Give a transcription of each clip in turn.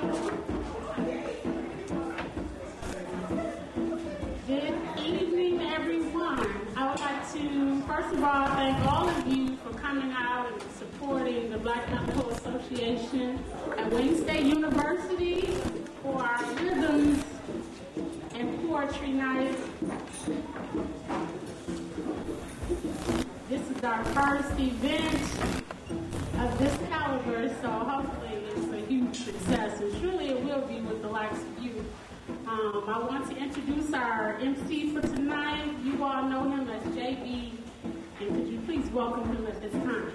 Good evening, everyone. I would like to, first of all, thank all of you for coming out and supporting the Black Medical Association at Wayne State University for our Rhythms and Poetry Night. This is our first event of this caliber, so hopefully it's a huge success, and surely it will be with the likes of you. I want to introduce our MC for tonight. You all know him as JB, and could you please welcome him at this time?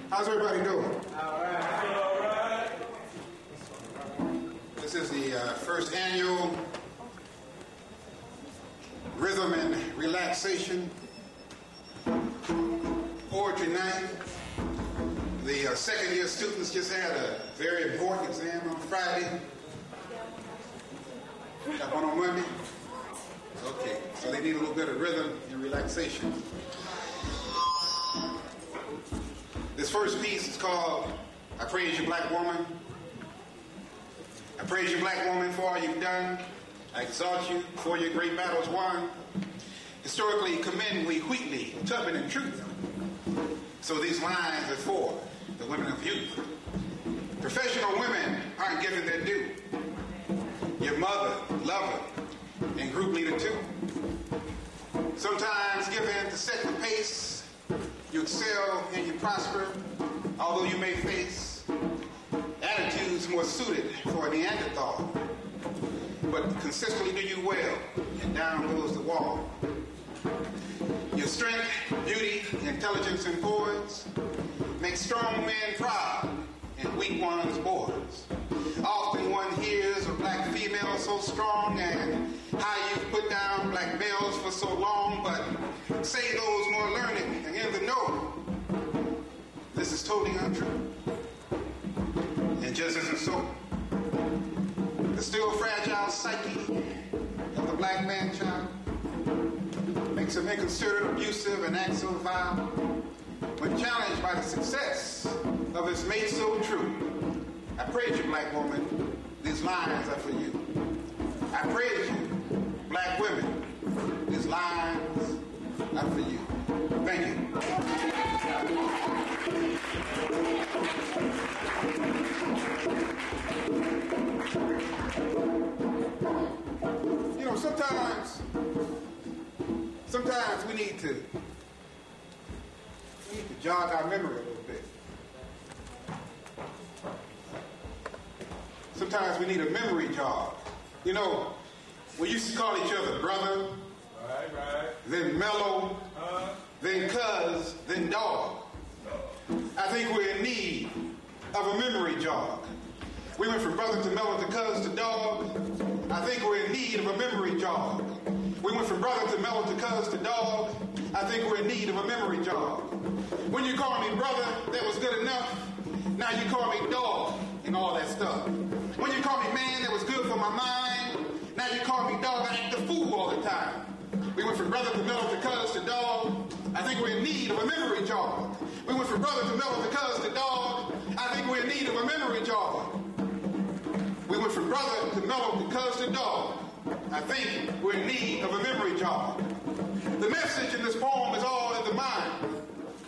How's everybody doing? All right. This is the first annual Rhythm and Relaxation Poetry Night. The second year students just had a very important exam on Friday. Got one on Monday? Okay, so they need a little bit of rhythm and relaxation. This first piece is called I Praise You, Black Woman. I praise you, black woman, for all you've done. I exalt you for your great battles won. Historically commend we Wheatley, Tubman, and Truth. So these lines are for the women of youth. Professional women aren't given their due. Your mother, lover, and group leader too. Sometimes given to set the pace. You excel and you prosper, although you may face attitudes more suited for a Neanderthal. But consistently do you well, and down goes the wall. Your strength, beauty, intelligence, and poise make strong men proud and weak ones boys. Often one hears of black females so strong and how you've put down black males for so long, but say those more learned and in the know. This is totally untrue. And just isn't so. The still fragile psyche of the black man child makes him inconsiderate, abusive, and act so vile. When challenged by the success of his mate so true, I praise you, black woman, these lines are for you. I praise you, black women, these lines are for you. Thank you. You know, sometimes we need to jog our memory a little bit. Sometimes we need a memory jog. You know, we used to call each other brother, right. Then mellow, then cuz, then dog. I think we're in need of a memory jog. We went from brother to mellow to cuz to dog. I think we're in need of a memory jog. We went from brother to mellow to cuz to dog. I think we're in need of a memory jog. When you call me brother, that was good enough. Now you call me dog and all that stuff. When you call me man, that was good for my mind. Now you call me dog, I act the fool all the time. We went from brother to mellow to cuz to dog. I think we're in need of a memory jog. We went from brother to mellow to cuz to dog. I think we're in need of a memory jog. We went from brother to mellow to cuz to dog. I think we're in need of a memory jog. The message in this poem is all in the mind.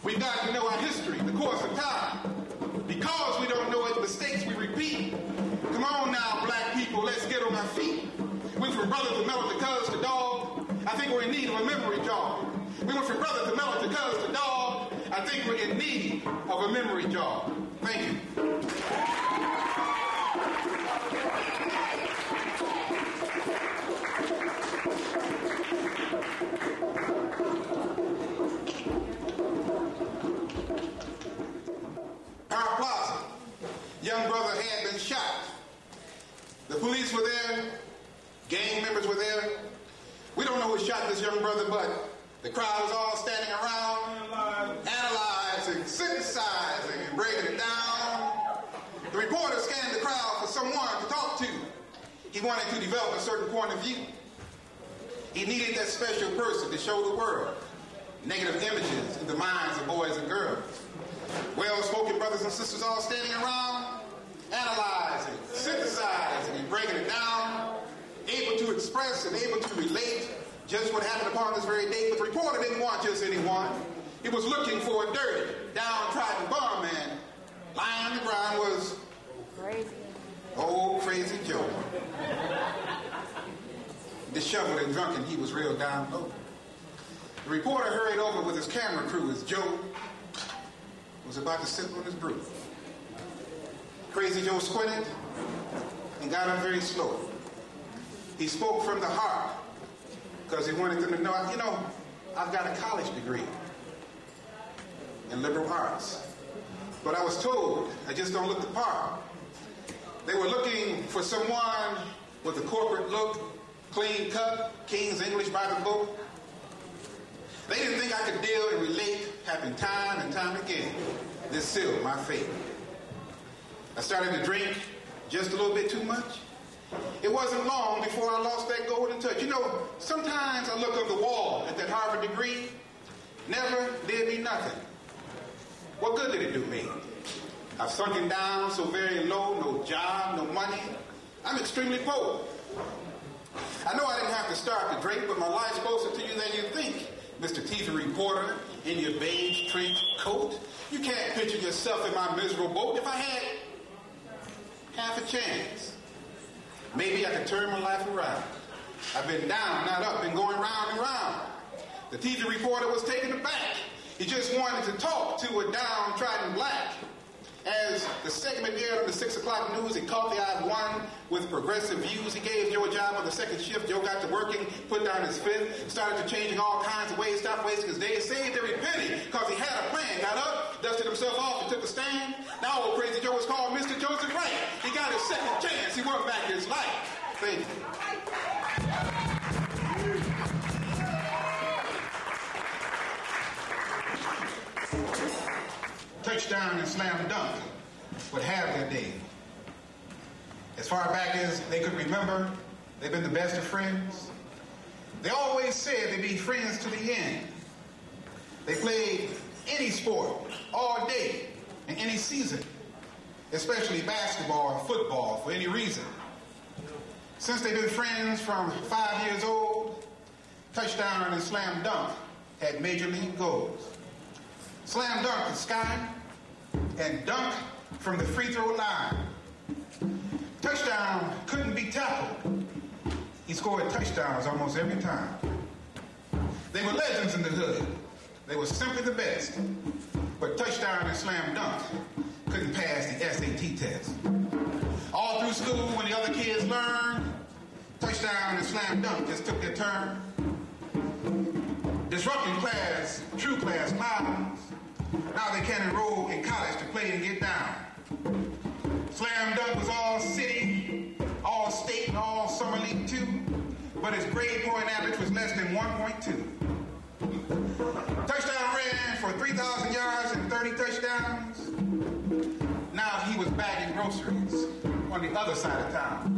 We've got to know our history, the course of time. Because we don't know it, mistakes we repeat. Come on now, black people, let's get on our feet. Went from brother to mellow to cuz to dog. I think we're in need of a memory jog. We went from brother to mellow to cuz to dog. I think we're in need of a memory jog. Thank you. Our plaza. Young brother had been shot. The police were there. Gang members were there. We don't know who shot this young brother, but the crowd was all standing around, analyzing, synthesizing, and breaking it down. The reporter scanned the crowd for someone to talk to. He wanted to develop a certain point of view. He needed that special person to show the world negative images in the minds of boys and girls. Well-spoken brothers and sisters all standing around, analyzing, synthesizing, and breaking it down, able to express and able to relate just what happened upon this very day. But the reporter didn't want just anyone. He was looking for a dirty, downtrodden bum, and lying on the ground was Crazy. old Crazy Joe. Disheveled and drunken, he was real down low. The reporter hurried over with his camera crew as Joe was about to sit on his broom. Crazy Joe squinted and got up very slow. He spoke from the heart because he wanted them to know, I've got a college degree in liberal arts. But I was told I just don't look the part. They were looking for someone with a corporate look, clean cut, King's English by the book. They didn't think I could deal and relate, happened time and time again. This sealed my fate. I started to drink just a little bit too much. It wasn't long before I lost that golden touch. Sometimes I look on the wall at that Harvard degree, never did me nothing. What good did it do me? I've sunken down so very low, no job, no money. I'm extremely poor. I know I didn't have to start to drink, but my life's closer to you than you think. Mr. TV reporter in your beige trench coat. You can't picture yourself in my miserable boat. If I had half a chance, maybe I could turn my life around. I've been down, not up, been going round and round. The TV reporter was taken aback. He just wanted to talk to a downtrodden black. As the segment aired on the 6 o'clock news, he caught the eye of one with progressive views. He gave Joe a job on the second shift. Joe got to working, put down his fifth, started to changing all kinds of ways, stopped wasting his days, saved every penny because he had a plan. Got up, dusted himself off, and took a stand. Now old Crazy Joe is called Mr. Joseph Wright. He got his second chance. He won back his life. Thank you. Touchdown and slam dunk would have their day. As far back as they could remember, they've been the best of friends. They always said they'd be friends to the end. They played any sport all day in any season, especially basketball or football for any reason. Since they've been friends from 5 years old, touchdown and slam dunk had major league goals. Slam dunk the sky and dunk from the free throw line. Touchdown couldn't be tackled. He scored touchdowns almost every time. They were legends in the hood. They were simply the best. But touchdown and slam dunk couldn't pass the SAT test. All through school, when the other kids learned, touchdown and slam dunk just took their turn. Disrupting class, true class clowns. Now they can enroll in college to play and get down. Slam dunk was all city, all state, and all summer league too, but his grade point average was less than 1.2. Touchdown ran for 3,000 yards and 30 touchdowns. Now he was bagging groceries on the other side of town.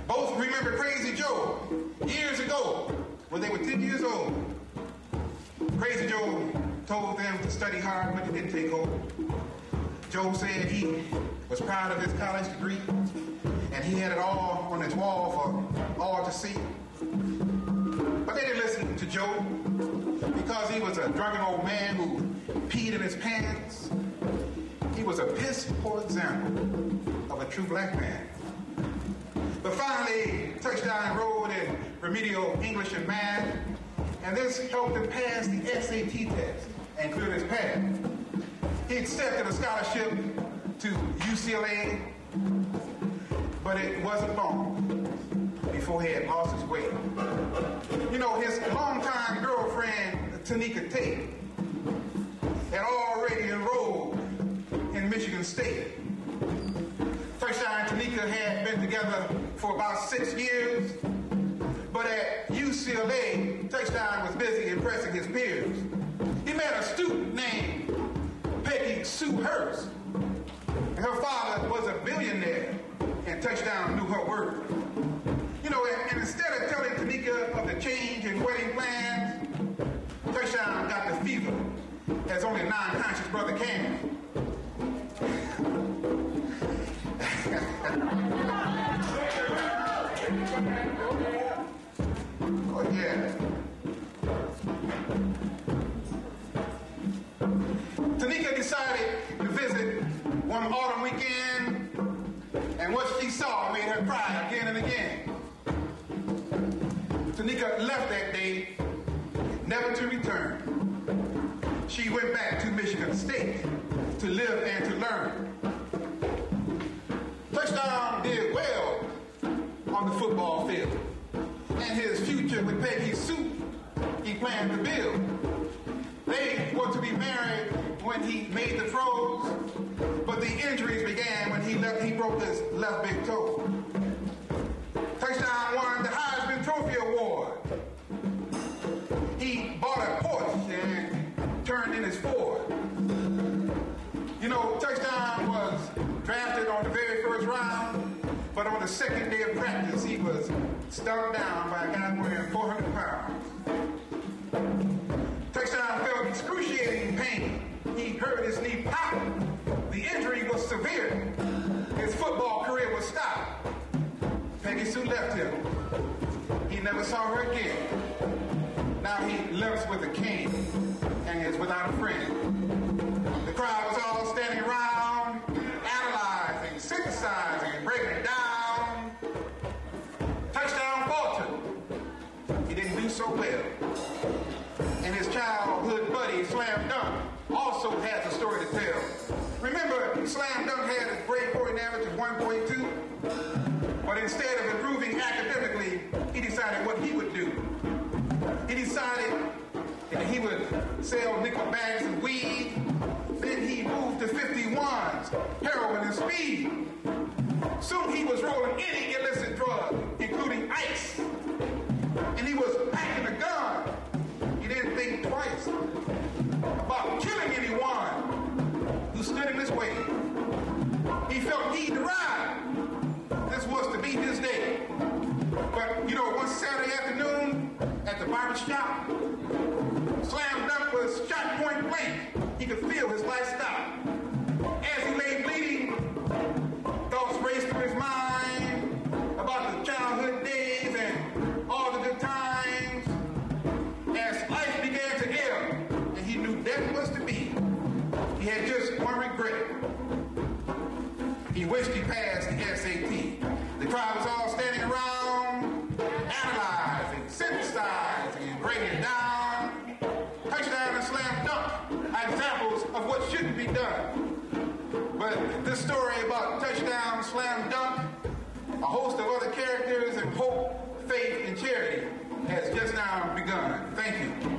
Both remember Crazy Joe years ago when they were 10 years old. Crazy Joe told them to study hard, but it didn't take hold. Joe said he was proud of his college degree, and he had it all on his wall for all to see. But they didn't listen to Joe because he was a drunken old man who peed in his pants. He was a piss-poor example of a true black man. But finally, touchdown enrolled in remedial English and math, and this helped him pass the SAT test and clear his path. He accepted a scholarship to UCLA, but it wasn't long before he had lost his way. His longtime girlfriend, Tanika Tate, had already enrolled in Michigan State. Touchdown and Tanika had been together for about 6 years, but at UCLA, Touchdown was busy impressing his peers. He met a student named Peggy Sue Hurst. Her father was a billionaire, and Touchdown knew her worth. You know, and instead of telling Tanika of the change in wedding plans, Touchdown got the fever, as only a non-conscious brother can. Oh, yeah. Tanika decided to visit one autumn weekend, and what she saw made her cry again and again. Tanika left that day, never to return. She went back to Michigan State to live and to learn. Touchdown did well on the football field, and his future with Peggy Sue, he planned to build. They were to be married when he made the pros, but the injuries began when he broke his left big toe. Touchdown won the Heisman Trophy Award. He bought a Porsche and turned in his Ford. You know, Touchdown was drafted on the very first round, but on the second day of practice, he was stuck down by a guy weighing 400 pounds. Touchdown felt excruciating pain. He heard his knee pop. The injury was severe. His football career was stopped. Peggy Sue left him. He never saw her again. Now he lives with a cane and is without a friend. The crowd was all standing around, analyzing, synthesizing, and breaking it down. Touchdown faltered. He didn't do so well. And his childhood buddy, Slam Dunk, also has a story to tell. Remember, Slam Dunk had a grade point average of 1.2, but instead of improving academically, he decided what he would do. He decided that he would sell nickel bags of weed. Then he moved to 51s, heroin, and speed. Soon he was rolling any illicit drug, including ice. And he was packing a gun. He didn't think twice about killing anyone who stood in his way. He felt he to ride. This was to be his day. But, you know, one Saturday afternoon at the barber shop, Slam Dunk was shot point blank. He could feel his life stop. As he lay bleeding, thoughts raced through his mind about the childhood days and all the good times. As life began to ebb, and he knew death was to be, he had just one regret. He wished he passed the SAT. The crowd was all standing around, analyzing, synthesizing, and breaking it down. Touchdown and Slam Dunk are examples of what shouldn't be done. But this story about Touchdown, Slam Dunk, a host of other characters, and hope, faith, and charity has just now begun. Thank you.